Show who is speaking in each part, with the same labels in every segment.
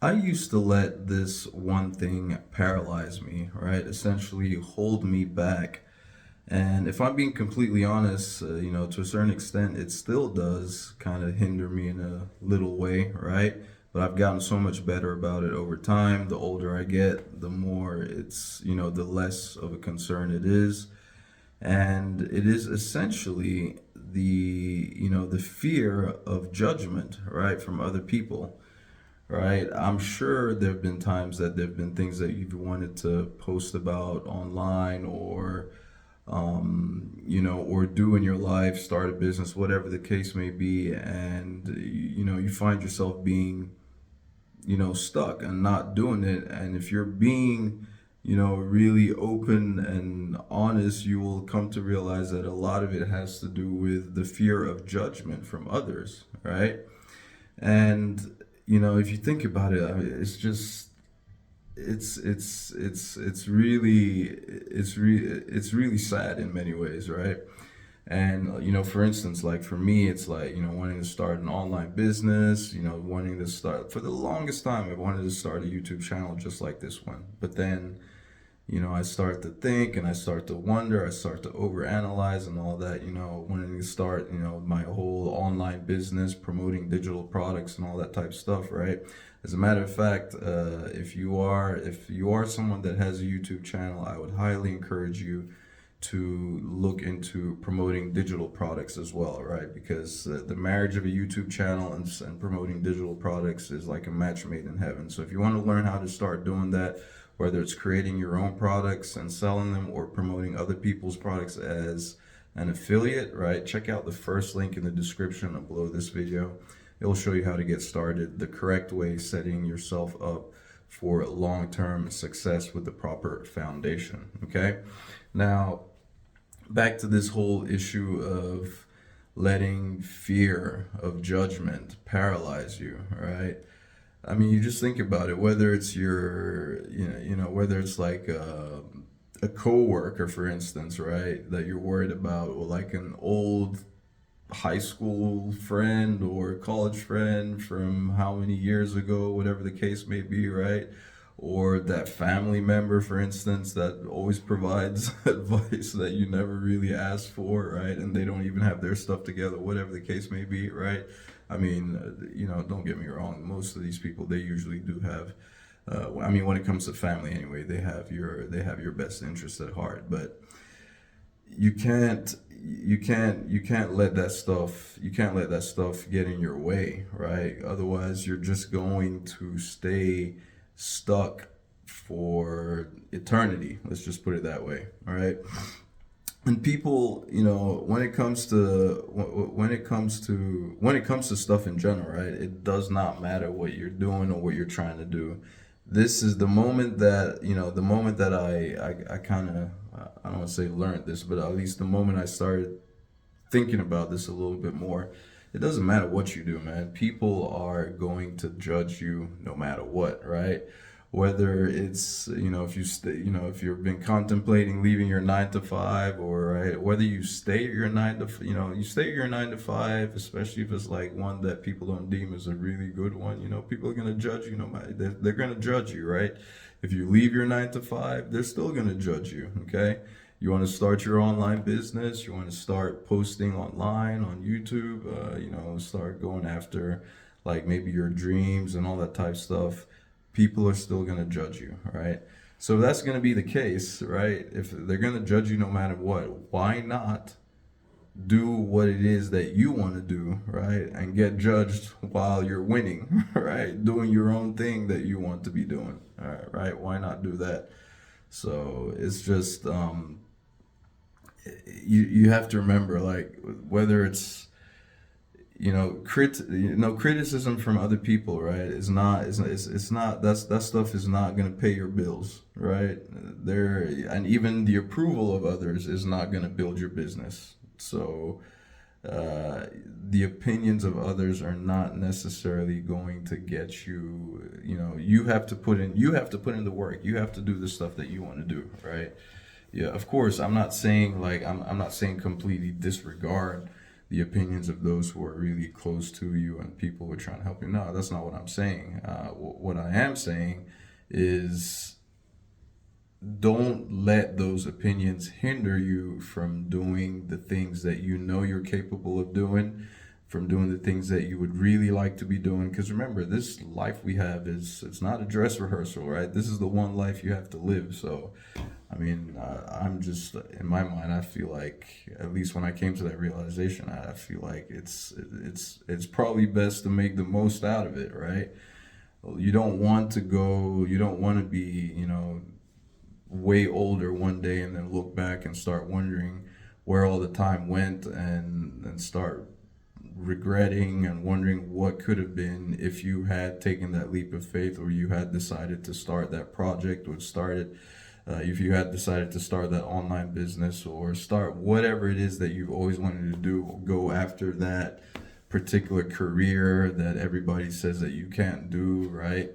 Speaker 1: I used to let this one thing paralyze me, right? Essentially hold me back. And if I'm being completely honest, to a certain extent, it still does kind of hinder me in a little way, right? But I've gotten so much better about it over time. The older I get, the more the less of a concern it is. And it is essentially the fear of judgment, right, from other people, right? I'm sure there have been times that there have been things that you've wanted to post about online or do in your life, start a business, whatever the case may be, and you find yourself being, stuck and not doing it. And if you're being, really open and honest, you will come to realize that a lot of it has to do with the fear of judgment from others, right? And if you think about it, I mean, it's just it's really sad in many ways, right? And for instance, like for me, it's like wanting to start an online business, wanting to start for the longest time. I wanted to start a YouTube channel just like this one, but then I start to think and I start to wonder, I start to overanalyze and all that, wanting to start, my whole online business, promoting digital products and all that type of stuff, right? As a matter of fact, if you are someone that has a YouTube channel, I would highly encourage you to look into promoting digital products as well, right? Because the marriage of a YouTube channel and promoting digital products is like a match made in heaven. So if you want to learn how to start doing that, whether it's creating your own products and selling them or promoting other people's products as an affiliate, right? Check out the first link in the description below this video. It'll show you how to get started the correct way, setting yourself up for long-term success with the proper foundation, okay? Now, back to this whole issue of letting fear of judgment paralyze you, right? I mean, you just think about it. Whether it's whether it's like a coworker, for instance, right, that you're worried about, or like an old high school friend or college friend from how many years ago, whatever the case may be, right? Or that family member, for instance, that always provides advice that you never really asked for, right? And they don't even have their stuff together, whatever the case may be, right? I mean, don't get me wrong. Most of these people, they usually do have. I mean, when it comes to family, anyway, they have your best interest at heart. But you can't let that stuff get in your way, right? Otherwise you're just going to stay stuck for eternity, let's just put it that way. All right. And people, when it comes to stuff in general, right, it does not matter what you're doing or what you're trying to do. This is the moment that I kind of, I don't want to say learned this, but at least the moment I started thinking about this a little bit more. It doesn't matter what you do, man. People are going to judge you no matter what, right? Whether it's, if you've been contemplating leaving your 9 to 5, or right, whether you stay at your you stay at your 9 to 5, especially if it's like one that people don't deem as a really good one, people are going to judge you no matter, they're going to judge you, right? If you leave your 9 to 5, they're still going to judge you, okay? You want to start your online business, you want to start posting online on YouTube, start going after like maybe your dreams and all that type of stuff, people are still going to judge you, right? So if that's going to be the case, right? If they're going to judge you no matter what, why not do what it is that you want to do, right? And get judged while you're winning, right? Doing your own thing that you want to be doing, all right? Why not do that? So it's just you have to remember, like, whether it's criticism from other people, right, is not it's not that stuff is not going to pay your bills, right? There, and even the approval of others is not going to build your business. So the opinions of others are not necessarily going to get you. You have to put in the work. You have to do the stuff that you want to do, right? Yeah, of course, I'm not saying completely disregard the opinions of those who are really close to you and people who are trying to help you. No, that's not what I'm saying. What I am saying is, don't let those opinions hinder you from doing the things that you know you're capable of doing, from doing the things that you would really like to be doing. Because remember, this life we have it's not a dress rehearsal, right? This is the one life you have to live. So I mean, I'm just, in my mind, I feel like, at least when I came to that realization, I feel like it's probably best to make the most out of it, right? You don't want to go, you don't want to be, way older one day and then look back and start wondering where all the time went, and start regretting and wondering what could have been if you had taken that leap of faith, or you had decided to start that project, or if you had decided to start that online business, or start whatever it is that you've always wanted to do. Go after that particular career that everybody says that you can't do, right?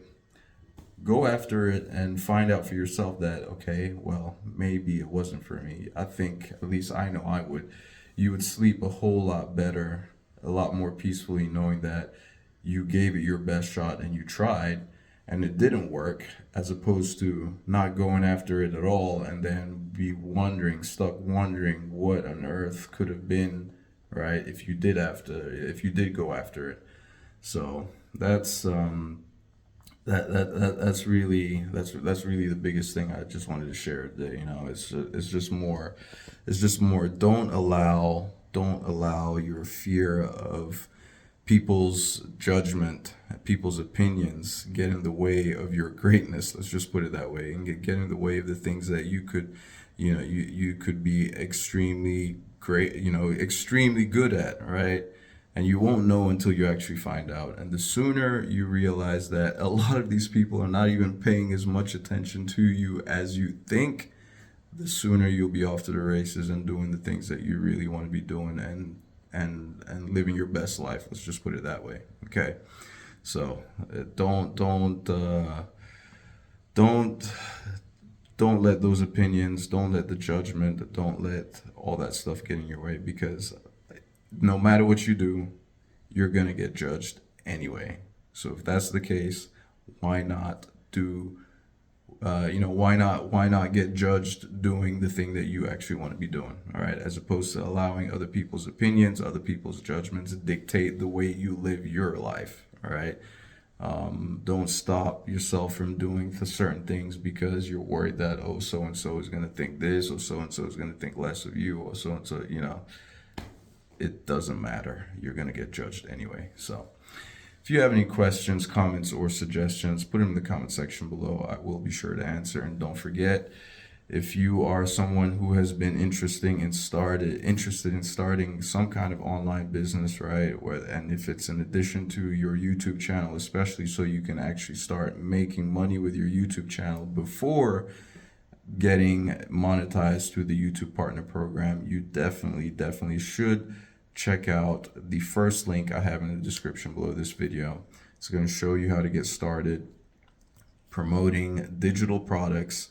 Speaker 1: Go after it and find out for yourself that, okay, well, maybe it wasn't for me. I think, at least I know I would. You would sleep a whole lot better, a lot more peacefully, knowing that you gave it your best shot and you tried and it didn't work, as opposed to not going after it at all and then be stuck wondering what on earth could have been, right, if you did go after it. So that's that's really the biggest thing I just wanted to share today. It's just more, don't allow your fear of people's judgment, people's opinions get in the way of your greatness. Let's just put it that way, and get in the way of the things that you could, you could be extremely great, extremely good at, right? And you won't know until you actually find out. And the sooner you realize that a lot of these people are not even paying as much attention to you as you think, the sooner you'll be off to the races and doing the things that you really want to be doing, and living your best life. Let's just put it that way. Okay. So don't let those opinions, don't let the judgment, don't let all that stuff get in your way, because no matter what you do, you're going to get judged anyway. So if that's the case, why not why not get judged doing the thing that you actually want to be doing, all right? As opposed to allowing other people's opinions, other people's judgments dictate the way you live your life, all right? Don't stop yourself from doing certain things because you're worried that, oh, so-and-so is going to think this, or so-and-so is going to think less of you, or so-and-so, it doesn't matter. You're going to get judged anyway. So if you have any questions, comments, or suggestions, put them in the comment section below. I will be sure to answer. And don't forget, if you are someone who has been interested in starting some kind of online business, right? And if it's in addition to your YouTube channel, especially, so you can actually start making money with your YouTube channel before getting monetized through the YouTube Partner Program, you definitely should check out the first link I have in the description below this video. It's going to show you how to get started promoting digital products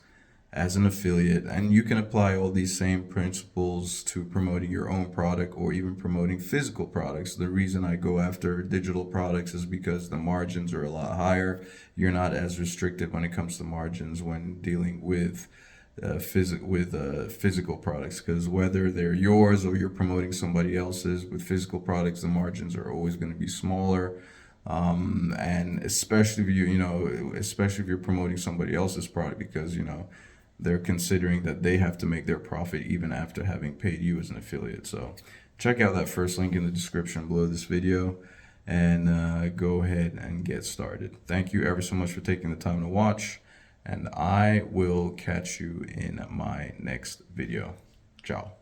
Speaker 1: as an affiliate, and you can apply all these same principles to promoting your own product or even promoting physical products. The reason I go after digital products is because the margins are a lot higher. You're not as restricted when it comes to margins when dealing with physical products, because whether they're yours or you're promoting somebody else's, with physical products the margins are always going to be smaller, and especially if you're promoting somebody else's product, because they're considering that they have to make their profit even after having paid you as an affiliate. So check out that first link in the description below this video, and go ahead and get started. Thank you ever so much for taking the time to watch, and I will catch you in my next video. Ciao.